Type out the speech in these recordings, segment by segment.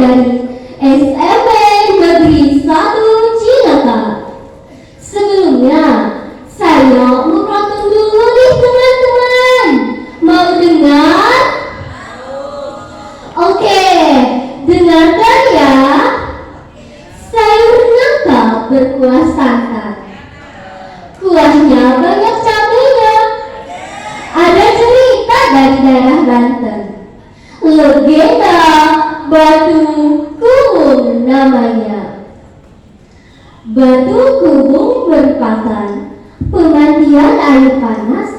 dari SMP Negeri 1 Cilaka. Sebelumnya, saya mau pantun dulu nih teman-teman. Mau dengar? Oke, dengarkan ya. Sayur nangka berkuah santan. Kuahnya banyak cabenya. Ada cerita dari daerah Banten. Legenda Batu Kubung namanya. Batu Kubung merupakan pemandian air panas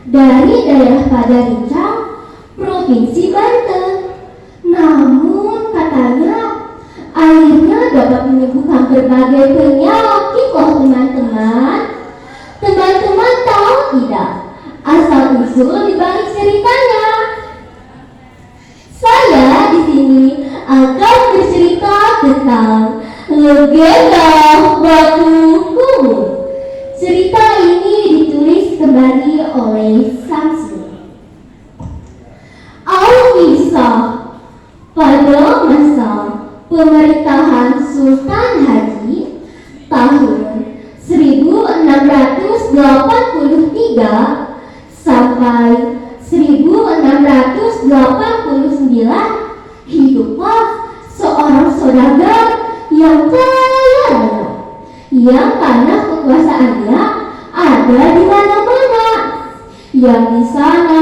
dari daerah Padarincang, Provinsi Banten. Namun katanya airnya dapat menyembuhkan berbagai penyakit loh teman-teman. Teman-teman tahu tidak asal usul di balik ceritanya? Saya di sini akan bercerita tentang legenda Batu Kubung. Cerita ini ditulis kembali oleh Samsul Al-Kisah pada masa pemerintahan Sultan Haji tahun 1683 sampai 1689, hiduplah seorang saudagar yang kaya raya, yang tanah kekuasaannya ada di mana-mana, yang di sana,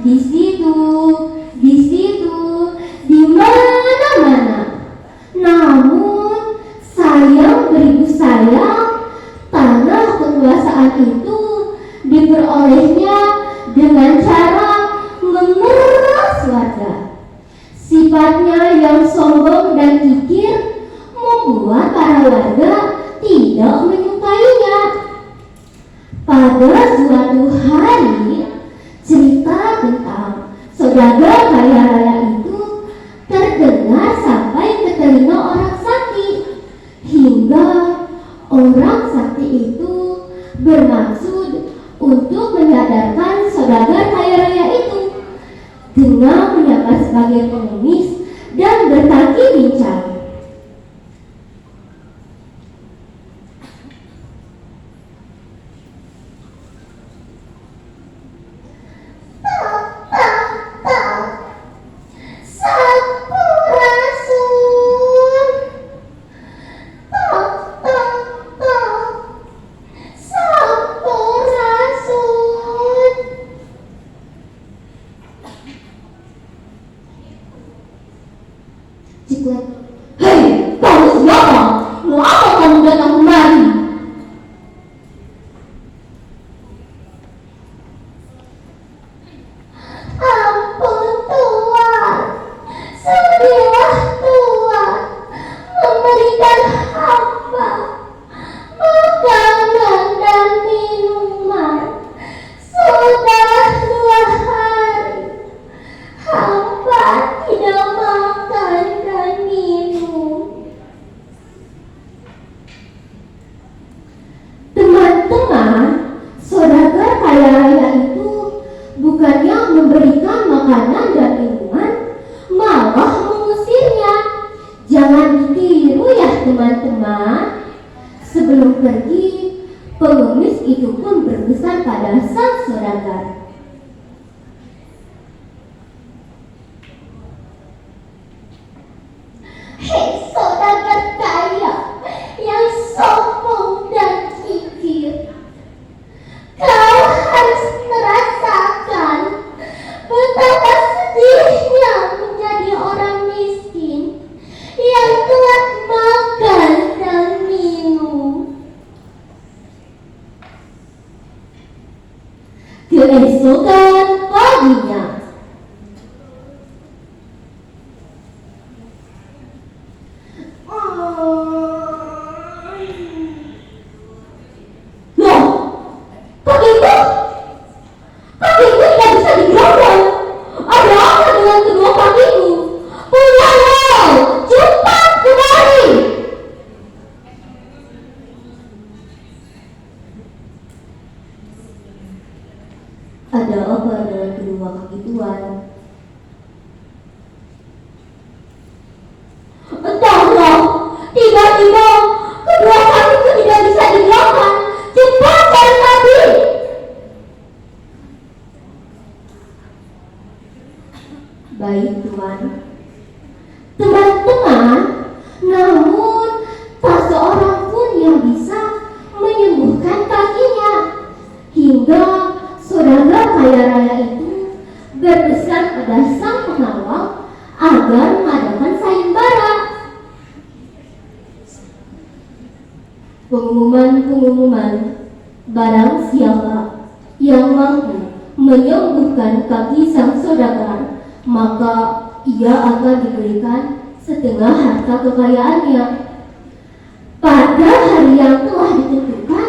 di situ, di mana-mana. Namun sayang beribu sayang, tanah kekuasaan itu diperolehnya dengan cara memeras warga. Sifatnya yang sombong dan kikir membuat para warga tidak menyukainya. Pada suatu hari, cerita tentang saudagar kaya raya itu terdengar sampai ke telinga orang sakti, hingga orang sakti itu bermaksud untuk menyadarkan saudagar kaya raya itu dengan menyamar sebagai pengemis dan berkaki bincang. Hei, kamu siapa? Mengapa kamu datang kemari? Ampun Tuan, sudilah Tuan memberikan hamba makanan dan minuman. Sudah 2 hari hamba tidak makan dan minum. Teman-teman, saudagar kaya raya itu bukannya memberikan makanan dan minuman, malah mengusirnya. Jangan ditiru ya teman-teman. Sebelum pergi, pengemis itu pun berpesan pada sang saudagar. Hei saudagar kaya yang sombong dan kikir, kau harus merasakan betapa sedihnya menjadi orang miskin yang telah makan dan minum. Keesokan Baik, Tuan. Teman-teman, namun tak seorang pun yang bisa menyembuhkan kakinya. Hingga saudagar kaya raya itu berpesan pada sang pengawal agar mengadakan sayembara. Pengumuman, barang siapa yang mampu menyembuhkan kaki sang saudagar, maka ia akan diberikan setengah harta kekayaannya. Pada hari yang telah ditentukan,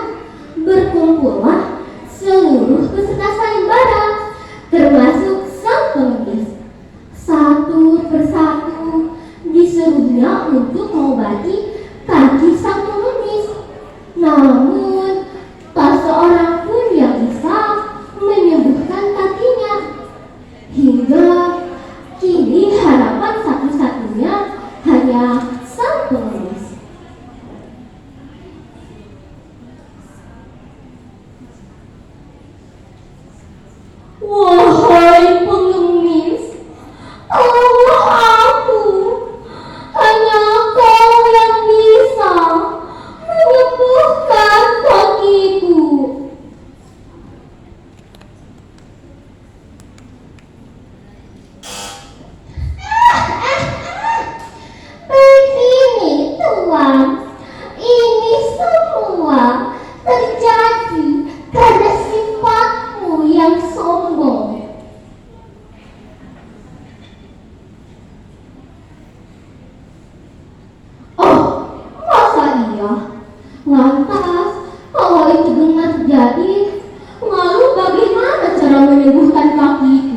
berkumpullah seluruh peserta sayembara, termasuk sang pengemis. Satu persatu disuruhnya untuk mengobati kaki sang pengemis. Namun tak seorang pun yang bisa menyembuhkan kakinya. Hingga kini harapan satu-satunya hanya sang pengemis. Wahai pengemis, tolonglah aku. Hanya kau yang bisa menyembuhkan kakiku. Begini, Tuan, ini semua terjadi karena sifatmu yang sombong. Oh, masa iya? Lantas, kalau itu benar terjadi, lalu bagaimana cara menyembuhkan kakiku?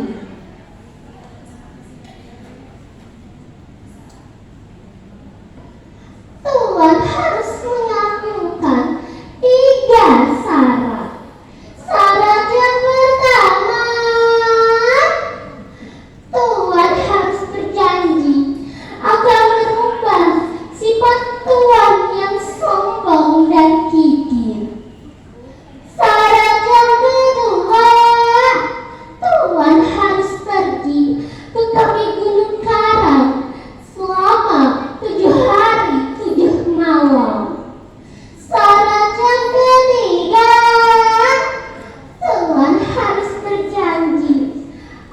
Tuan harus melakukan 3 syarat. Syarat yang pertama, Tuan harus berjanji akan merubah sifat Tuan yang sombong dan kikir. Syarat yang kedua, Tuan harus pergi ke kaki Gunung Karang selama 7 hari 7 malam. Syarat yang ketiga, Tuan harus berjanji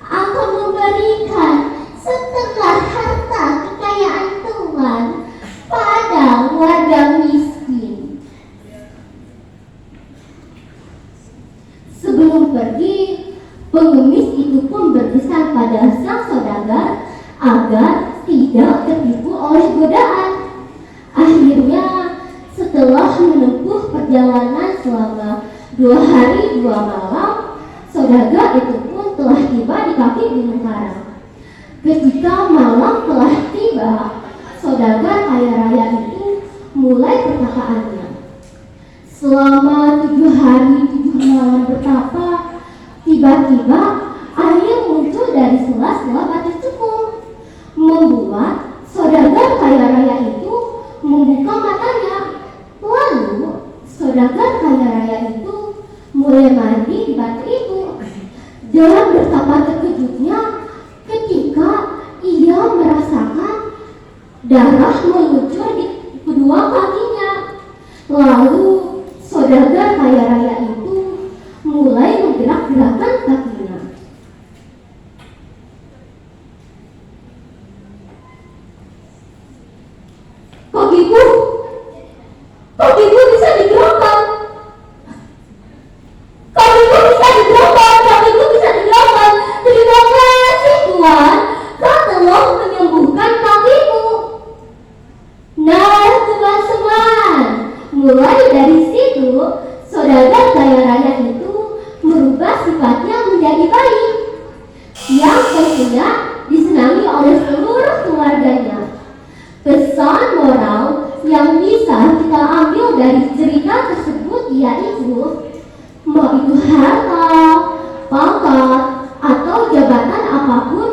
akan memberikan setengah harta kekayaan Tuan pada warga miskin. Sebelum pergi, pengemis itu pun berpesan pada sang saudagar agar tidak tertipu oleh godaan. Akhirnya, setelah menempuh perjalanan selama 2 hari 2 malam, saudagar itu pun telah tiba di kaki Gunung Karang. Ketika malam telah tiba, saudagar kaya raya itu mulai perkataannya. Selama 7 hari 7 malam bertapa, tiba-tiba air muncul dari sela-sela batu cekung, membuat saudagar kaya raya itu membuka matanya. Lalu saudagar kaya raya itu mulai mandi di batu itu. Dan betapa terkejutnya ketika ia merasakan darah mengucur di kedua kakinya. Lalu saudagar kaya raya itu mulai menggerak-gerakkan kakinya. Kakiku bisa digerakkan. Kakiku bisa digerakkan. Terima kasih Tuan, kau telah menyembuhkan kakiku. Nah, teman-teman, mulai dari situ, saudagar kaya raya itu merubah sifatnya menjadi baik, yang tentunya disenangi oleh seluruh keluarganya. Pesan moral yang bisa kita ambil dari cerita tersebut yaitu, mau itu harta, pangkat, atau jabatan apapun